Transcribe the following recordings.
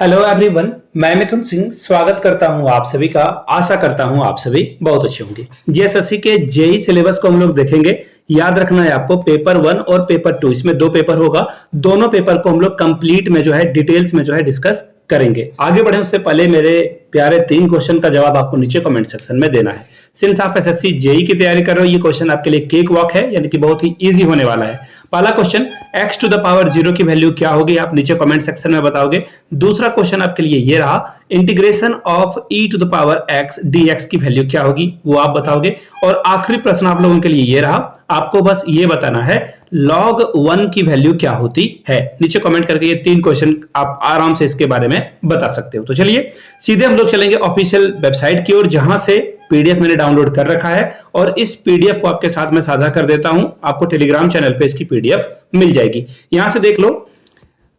Hello everyone, मैं मिथुन सिंह स्वागत करता हूं आप सभी का। आशा करता हूं आप सभी बहुत अच्छे होंगे। जीएसएससी के जेई सिलेबस को हम लोग देखेंगे। याद रखना है आपको, पेपर 1 और पेपर 2 इसमें दो पेपर होगा। दोनों पेपर को हम लोग कंप्लीट में जो है डिटेल्स में जो है डिस्कस करेंगे। आगे बढ़े उससे पहले मेरे प्यारे 3 क्वेश्चन का जवाब आपको नीचे कमेंट सेक्शन में देना है। सिंस आप एसएससी जेई की तैयारी कर रहे हो, ये क्वेश्चन आपके लिए केक वॉक है, यानी कि बहुत ही इजी होने वाला है। पहला question, x to the power 0 की वैल्यू क्या होगी, आप नीचे कमेंट सेक्शन में बताओगे। दूसरा क्वेश्चन आपके लिए ये रहा, integration of e to the power x dx की वैल्यू क्या होगी, वो आप बताओगे। और आखिरी प्रश्न आप लोगों के लिए ये रहा, आपको बस ये बताना है log 1 की वैल्यू क्या होती है। नीचे कमेंट करके ये 3 क्वेश्चन आप आराम से इसके बारे में बता सकते हो। तो चलिए सीधे हम लोग चलेंगे ऑफिशियल वेबसाइट की ओर, जहां से पीडीएफ मैंने डाउनलोड कर रखा है और इस पीडीएफ को आपके साथ में साझा कर देता हूं। आपको टेलीग्राम चैनल पे इसकी पीडीएफ मिल जाएगी। यहां से देख लो,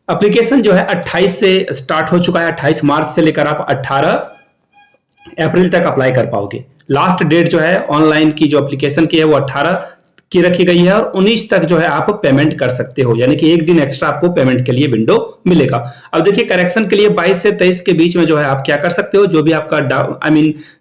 एप्लीकेशन जो है 28 से स्टार्ट हो चुका है। 28 मार्च से लेकर आप 18 अप्रैल तक अप्लाई कर पाओगे। लास्ट डेट जो है ऑनलाइन की जो एप्लीकेशन की है वो 18 की रखी गई है और 19 तक जो है आप पेमेंट कर सकते हो, यानी कि एक दिन एक्स्ट्रा आपको पेमेंट के लिए विंडो मिलेगा। अब देखिए, करेक्शन के लिए 22 से 23 के बीच में जो है आप क्या कर सकते हो, जो भी आपका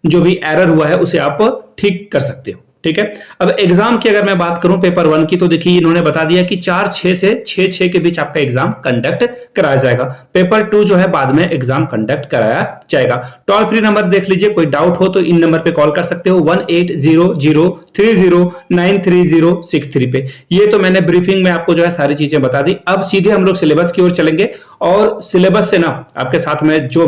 जो भी एरर हुआ है उसे आप ठीक कर सकते हो। ठीक है। अब एग्जाम की अगर मैं बात करूं पेपर 1 की, तो देखिए इन्होंने बता दिया कि 4-6 से 6-6 के बीच आपका एग्जाम कंडक्ट कराया जाएगा। पेपर 2 जो है बाद में एग्जाम कंडक्ट कराया जाएगा। टोल फ्री नंबर देख लीजिए, कोई डाउट हो तो इन नंबर पे कॉल कर सकते हो 1800309306 पे। ये तो मैंने ब्रीफिंग में आपको जो है सारी चीजें बता दी। अब सीधे हम लोग सिलेबस की ओर चलेंगे और सिलेबस से ना आपके साथ में जो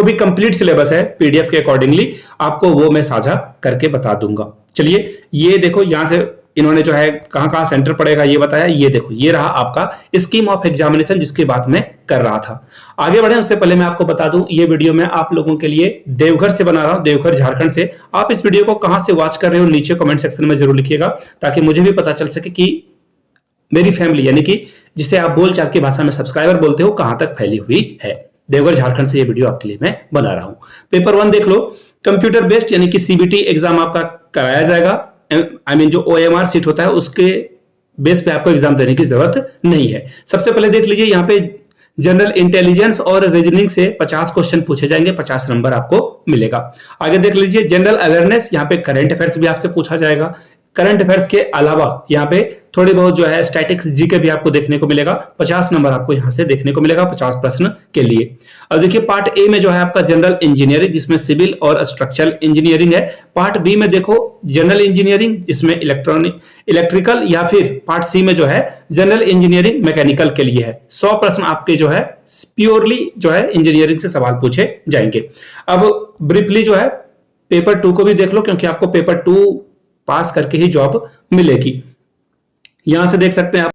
भी कंप्लीट सिलेबस है पीडीएफ के अकॉर्डिंगली आपको वो मैं साझा करके बता दूंगा। चलिए ये देखो, यहां से इन्होंने जो है कहां सेंटर पड़ेगा ये बताया। ये देखो, ये रहा आपका स्कीम ऑफ एग्जामिनेशन जिसकी बात मैं कर रहा था। आगे बढ़े उससे पहले मैं आपको बता दूं, ये वीडियो मैं आप लोगों के लिए देवघर से बना रहा हूं, देवघर झारखंड से। आप इस वीडियो को कहां से वॉच कर रहे हो नीचे कमेंट सेक्शन में जरूर लिखिएगा, ताकि मुझे भी पता चल सके कि मेरी फैमिली, यानी कि जिसे आप बोलचाल की भाषा में सब्सक्राइबर बोलते हो, कहां तक फैली हुई है। देवघर झारखंड से ये वीडियो आपके लिए मैं बना रहा हूं। पेपर 1 देख लो, कंप्यूटर बेस्ड यानी कि सीबीटी एग्जाम आपका कराया जाएगा। जो ओएमआर सीट होता है उसके बेस पे आपको एग्जाम देने की जरूरत नहीं है। सबसे पहले देख लीजिए, यहाँ पे जनरल इंटेलिजेंस और रीजनिंग से 50 क्वेश्चन पूछे जाएंगे, 50 नंबर आपको मिलेगा। आगे देख लीजिए, जनरल अवेयरनेस, यहाँ पे करंट अफेयर्स भी आपसे पूछा जाएगा। करंट अफेयर्स के अलावा यहाँ पे थोड़ी बहुत जो है स्टैटिक्स जीके भी आपको देखने को मिलेगा। 50 नंबर आपको यहां से देखने को मिलेगा 50 प्रश्न के लिए। अब देखिए, पार्ट ए में जो है आपका जनरल इंजीनियरिंग, जिसमें सिविल और स्ट्रक्चरल इंजीनियरिंग है। पार्ट बी में देखो जनरल इंजीनियरिंग, जिसमें इलेक्ट्रिकल, या फिर पार्ट सी में जो है जनरल इंजीनियरिंग मैकेनिकल के लिए है। 100 प्रश्न आपके जो है प्योरली जो है इंजीनियरिंग से सवाल पूछे जाएंगे। अब ब्रीफली जो है पेपर 2 को भी देख लो, क्योंकि आपको पेपर 2 पास करके ही जॉब मिलेगी। यहां से देख सकते हैं आप,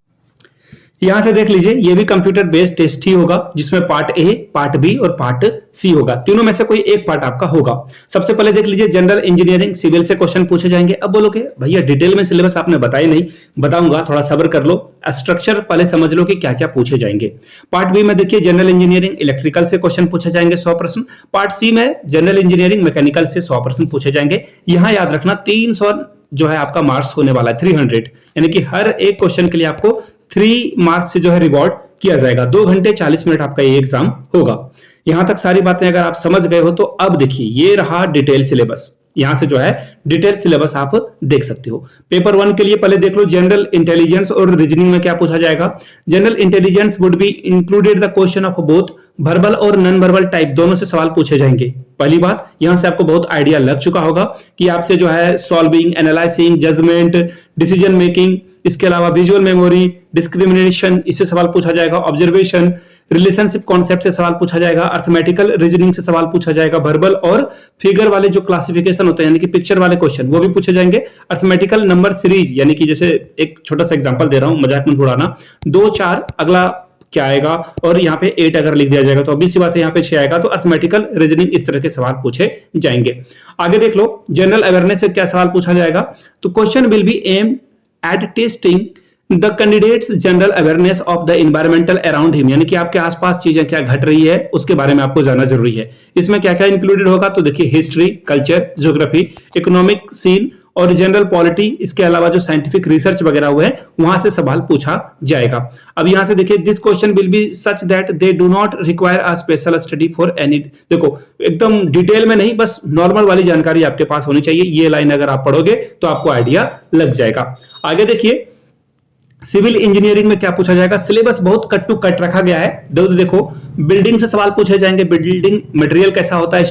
यहां से देख लीजिए, ये भी कंप्यूटर बेस्ड टेस्ट ही होगा, जिसमें पार्ट ए, पार्ट बी और पार्ट सी होगा। तीनों में से कोई एक पार्ट आपका होगा। सबसे पहले देख लीजिए, जनरल इंजीनियरिंग सिविल से क्वेश्चन पूछे जाएंगे। अब बोलोगे भैया डिटेल में सिलेबस आपने बताया नहीं, बताऊंगा, थोड़ा सब्र कर लो। स्ट्रक्चर पहले समझ लो कि क्या क्या पूछे जाएंगे। पार्ट बी में देखिए जनरल इंजीनियरिंग इलेक्ट्रिकल से क्वेश्चन पूछे जाएंगे 100 प्रश्न। पार्ट सी में जनरल इंजीनियरिंग मैकेनिकल से 100 प्रश्न पूछे जाएंगे। यहां याद रखना 300 जो है आपका मार्क्स होने वाला है, 300, यानी कि हर एक क्वेश्चन के लिए आपको 3 मार्क्स से जो है रिवॉर्ड किया जाएगा। 2 घंटे 40 मिनट आपका ये एग्जाम होगा। यहां तक सारी बातें अगर आप समझ गए हो तो अब देखिए, ये रहा डिटेल सिलेबस। यहां से जो है डिटेल सिलेबस आप देख सकते हो। पेपर 1 के लिए पहले देख लो, जनरल इंटेलिजेंस और रीजनिंग में क्या पूछा जाएगा। General intelligence would be included the question of both verbal और नॉन वर्बल टाइप, दोनों से सवाल पूछे जाएंगे। पहली बात, यहां से आपको बहुत आइडिया लग चुका होगा कि आपसे जो है solving, analysing, judgement, decision making, इसके अलावा विजुअल मेमोरी, डिस्क्रिमिनेशन, इससे सवाल पूछा जाएगा। ऑब्जर्वेशन, रिलेशनशिप कॉन्सेप्ट से सवाल पूछा जाएगा। अर्थमेटिकल रीजनिंग से सवाल पूछा जाएगा। वर्बल और फिगर वाले जो क्लासिफिकेशन होते हैं, यानी कि पिक्चर वाले क्वेश्चन, वो भी पूछे जाएंगे। अर्थमेटिकल नंबर सीरीज, यानी कि जैसे एक छोटा सा एग्जांपल दे रहा हूं, मजाक में उड़ाना, 2 4 अगला क्या आएगा, और यहाँ पे 8 अगर लिख दिया जाएगा तो obvious सी बात है यहाँ पे 6 आएगा। तो अर्थमेटिकल रीजनिंग इस तरह के सवाल पूछे जाएंगे। आगे देख लो, जनरल अवेयरनेस से क्या सवाल पूछा जाएगा। तो question will be aim at testing the candidates general awareness of the environmental around him, यानी कि आपके आसपास चीजें क्या घट रही है उसके बारे में आपको जानना जरूरी है। इसमें क्या क्या इंक्लूडेड होगा, तो देखिए history, culture, geography, economic scene और जनरल पॉलिटी, इसके अलावा जो साइंटिफिक रिसर्च वगैरह हुए हैं वहां से सवाल पूछा जाएगा। अब यहां से देखिए, this question will B such that they do not require a special study for any. देखो एकदम डिटेल में नहीं, बस नॉर्मल वाली जानकारी आपके पास होनी चाहिए। ये लाइन अगर आप पढ़ोगे तो आपको आइडिया लग जाएगा। आगे देखिए, सिविल इंजीनियरिंग में क्या पूछा जाएगा। सिलेबस बहुत कट टू कट रखा गया है। देखो, बिल्डिंग से सवाल पूछे जाएंगे, बिल्डिंग मटेरियल कैसा होता है,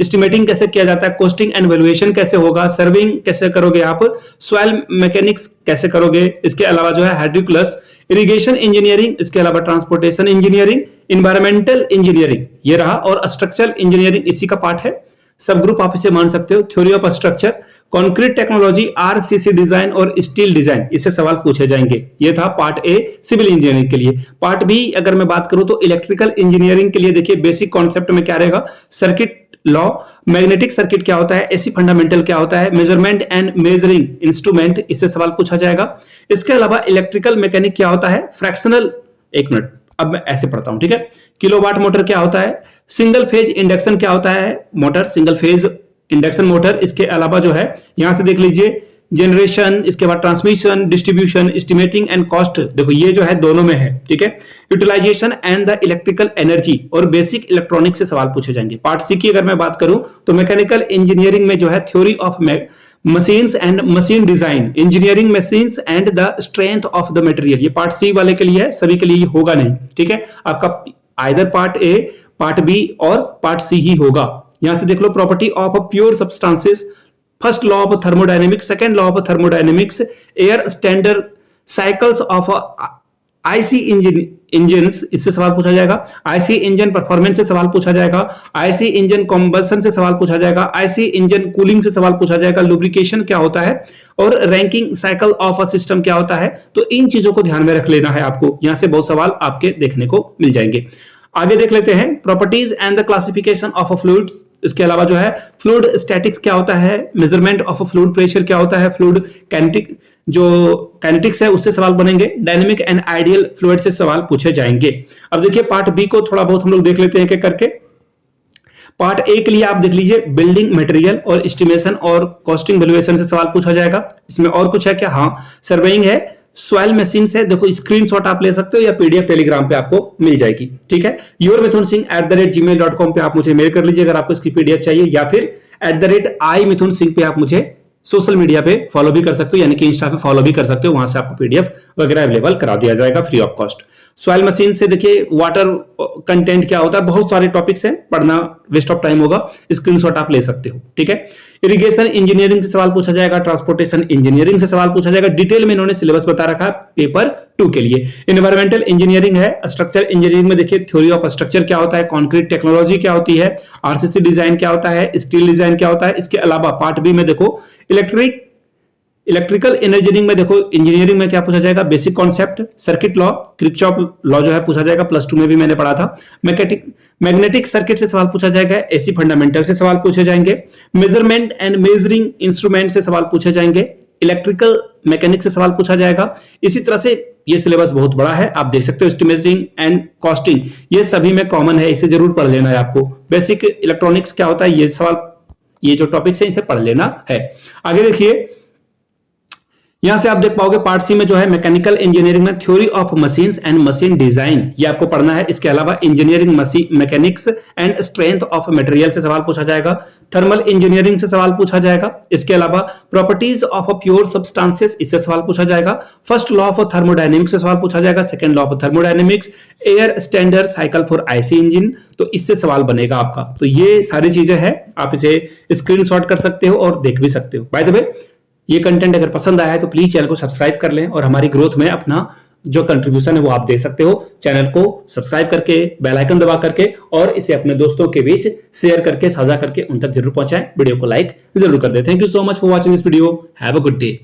एस्टिमेटिंग कैसे किया जाता है, कॉस्टिंग एंड वैल्यूएशन कैसे होगा, सर्विंग कैसे करोगे आप, सॉइल मैकेनिक्स कैसे करोगे, इसके अलावा जो है हाइड्रोक्लस, इरिगेशन इंजीनियरिंग, इसके अलावा ट्रांसपोर्टेशन इंजीनियरिंग, इन्वायरमेंटल इंजीनियरिंग ये रहा, और स्ट्रक्चरल इंजीनियरिंग इसी का पार्ट है। सब ग्रुप आप इसे मान सकते हो। Theory of structure, concrete technology, RCC design और स्टील डिजाइन, इससे सवाल पूछे जाएंगे। ये था पार्ट ए सिविल इंजीनियरिंग के लिए। पार्ट बी अगर मैं बात करूं तो इलेक्ट्रिकल इंजीनियरिंग के लिए देखिए, बेसिक कॉन्सेप्ट में क्या रहेगा, सर्किट लॉ, मैग्नेटिक सर्किट क्या होता है, एसी फंडामेंटल क्या होता है, मेजरमेंट एंड मेजरिंग इंस्ट्रूमेंट, इससे सवाल पूछा जाएगा। इसके अलावा इलेक्ट्रिकल मैकेनिक क्या होता है, फ्रैक्शनल, एक मिनट अब मैं ऐसे पढ़ता हूं, ठीक है। किलोवाट मोटर क्या होता है, सिंगल फेज इंडक्शन क्या होता है motor, single phase induction motor. इसके अलावा जो है यहां से देख लीजिए, जनरेशन, इसके बाद transmission, distribution, estimating and cost, देखो ये जो है दोनों में है, ठीक है। Utilisation and the electrical energy और बेसिक इलेक्ट्रॉनिक से सवाल पूछे जाएंगे। पार्ट सी की अगर मैं बात करूं तो मैकेनिकल इंजीनियरिंग में जो है theory of machines and machine design, engineering machines and the strength of the material, ये पार्ट सी वाले के लिए है, सभी के लिए होगा नहीं, ठीक है। आपका either part A, part B और पार्ट सी ही होगा। यहां से देख लो, property of pure substances, first law of thermodynamics, second law of thermodynamics, air standard, cycles of IC engine, इससे सवाल पूछा जाएगा। आईसी इंजन परफॉर्मेंस से सवाल पूछा जाएगा। आईसी इंजन कॉम्बसन से सवाल पूछा जाएगा। आईसी इंजन कूलिंग से सवाल पूछा जाएगा। लुब्रिकेशन क्या होता है और ranking cycle of a system क्या होता है। तो इन चीजों को ध्यान में रख लेना है आपको, यहां से बहुत सवाल आपके देखने को मिल जाएंगे। आगे देख लेते हैं, properties and the classification of a fluid. इसके अलावा जो है फ्लूइड स्टैटिक्स क्या होता है, मेजरमेंट ऑफ फ्लूइड प्रेशर क्या होता है, फ्लूइड काइनेटिक, जो काइनेटिक्स है उससे सवाल बनेंगे। डायनेमिक एंड आइडियल फ्लूइड से सवाल पूछे जाएंगे। अब देखिए पार्ट बी को थोड़ा बहुत हम लोग देख लेते हैं एक करके। पार्ट ए के लिए आप देख लीजिए, बिल्डिंग मटेरियल और एस्टिमेशन और कॉस्टिंग वैल्यूएशन से सवाल पूछा जाएगा। इसमें और कुछ है क्या, हाँ सर्वेइंग है, सॉइल मशीन से, देखो स्क्रीनशॉट आप ले सकते हो या पीडीएफ टेलीग्राम पे आपको मिल जाएगी, ठीक है। yourmithunsingh@gmail.com पे आप मुझे मेल कर लीजिए अगर आपको इसकी पीडीएफ चाहिए, या फिर @imithunsingh पे आप मुझे सोशल मीडिया पे फॉलो भी कर सकते हो, यानी कि इंस्टा पे फॉलो भी कर सकते हो, वहां से आपको पीडीएफ वगैरह अवेलेबल करा दिया जाएगा free of cost. Soil machine से देखिए वाटर कंटेंट क्या होता है, बहुत सारे टॉपिक्स हैं, पढ़ना वेस्ट ऑफ टाइम होगा, स्क्रीनशॉट आप ले सकते हो, ठीक है। इरिगेशन इंजीनियरिंग से सवाल पूछा जाएगा। ट्रांसपोर्टेशन इंजीनियरिंग से सवाल पूछा जाएगा। डिटेल में इन्होंने सिलेबस बता रखा है पेपर 2 के लिए। इन्वायरमेंटल इंजीनियरिंग है। स्ट्रक्चर इंजीनियरिंग में देखिए थ्योरी ऑफ स्ट्रक्चर क्या होता है, कंक्रीट टेक्नोलॉजी क्या होती है, आरसीसी डिजाइन क्या होता है, स्टील डिजाइन क्या होता है। इसके अलावा पार्ट बी में देखो इलेक्ट्रिकल इंजीनियरिंग में देखो, इंजीनियरिंग में क्या पूछा जाएगा, basic concept, circuit law, Kirchhoff law जो है पूछा जाएगा, +2 में भी मैंने पढ़ा था। मैग्नेटिक सर्किट से सवाल पूछा जाएगा। एसी फंडामेंटल से सवाल पूछे जाएंगे। मेजरमेंट एंड मेजरिंग इंस्ट्रूमेंट से सवाल पूछे जाएंगे। इलेक्ट्रिकल मैकेनिक से सवाल पूछा जाएगा। इसी तरह से ये सिलेबस बहुत बड़ा है, आप देख सकते हो। एस्टिमेटिंग एंड कॉस्टिंग ये सभी में कॉमन है, इसे जरूर पढ़ लेना है आपको। बेसिक इलेक्ट्रॉनिक्स क्या होता है, ये सवाल, ये जो टॉपिक्स है इसे पढ़ लेना है। आगे देखिए, यहां से आप देख पाओगे पार्ट सी में जो है मैकेनिकल इंजीनियरिंग में theory of machines and machine design, ये आपको पढ़ना है। इसके अलावा engineering mechanics and strength of material से सवाल पूछा जाएगा। थर्मल इंजीनियरिंग से सवाल पूछा जाएगा। इसके अलावा प्रॉपर्टीज ऑफ प्योर सब्सटेंसेस, इससे सवाल पूछा जाएगा। फर्स्ट लॉ ऑफ थर्मोडायनेमिक्स से सवाल पूछा जाएगा। Second law of thermodynamics, air standard cycle for IC engine, तो इससे सवाल बनेगा आपका। तो ये सारी चीजें हैं, आप इसे स्क्रीनशॉट कर सकते हो और देख भी सकते हो। बाय द वे, ये कंटेंट अगर पसंद आया है तो प्लीज चैनल को सब्सक्राइब कर लें और हमारी ग्रोथ में अपना जो कंट्रीब्यूशन है वो आप दे सकते हो। चैनल को सब्सक्राइब करके, बेल आइकन दबा करके, और इसे अपने दोस्तों के बीच शेयर करके, साझा करके उन तक जरूर पहुंचाएं। वीडियो को लाइक जरूर कर दें। Thank you so much for watching this video. Have a good day.